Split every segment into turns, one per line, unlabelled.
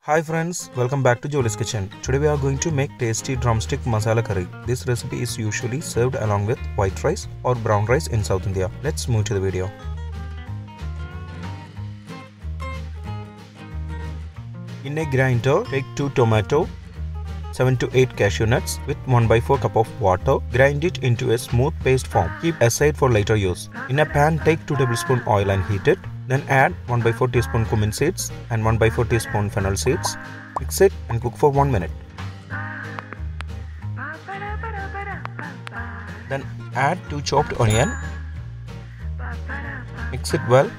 Hi friends, welcome back to Jolys kitchen. Today we are going to make tasty drumstick masala curry. This recipe is usually served along with white rice or brown rice in South India. Let's move to the video. In a grinder, take 2 tomatoes, 7 to 8 cashew nuts with 1/4 cup of water. Grind it into a smooth paste form. Keep aside for later use. In a pan, take 2 tablespoons oil and heat it. Then add 1/4 teaspoon Cumin seeds and 1/4 teaspoon Fennel Seeds. Mix it and cook for 1 minute. Then add 2 chopped onion. Mix it well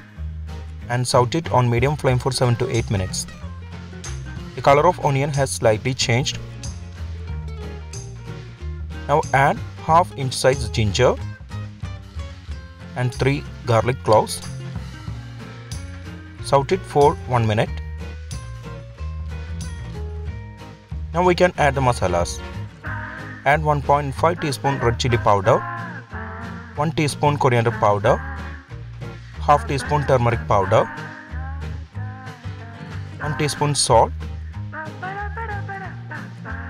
and saute it on medium flame for 7 to 8 minutes. The color of onion has slightly changed. Now add half-inch size ginger and 3 garlic cloves. Saute it for 1 minute. Now we can add the masalas. Add 1.5 teaspoon Red Chilli Powder, 1 teaspoon Coriander Powder, half teaspoon Turmeric Powder, 1 teaspoon salt.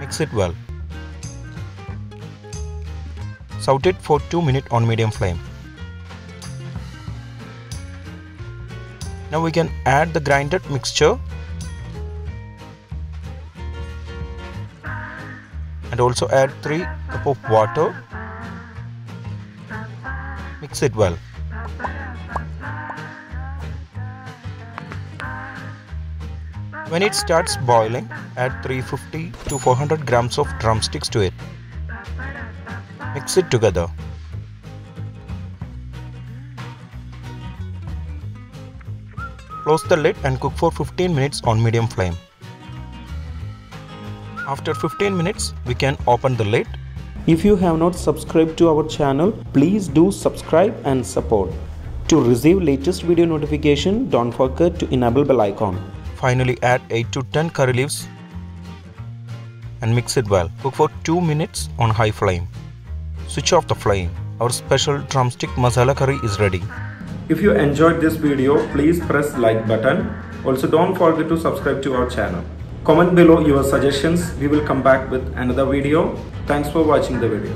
Mix it well. Saute it for 2 minutes on medium flame. Now we can add the grinded mixture and also add 3 cups of water. Mix it well. When it starts boiling, add 350 to 400 grams of drumsticks to it. Mix it together. Close the lid and cook for 15 minutes on medium flame. After 15 minutes, we can open the lid.
If you have not subscribed to our channel, please do subscribe and support. To receive latest video notification, don't forget to enable bell icon.
Finally, add 8 to 10 curry leaves and mix it well. Cook for 2 minutes on high flame. Switch off the flame. Our special drumstick masala curry is ready.
If you enjoyed this video, please press like button. Also don't forget to subscribe to our channel. Comment below your suggestions. We will come back with another video. Thanks for watching the video.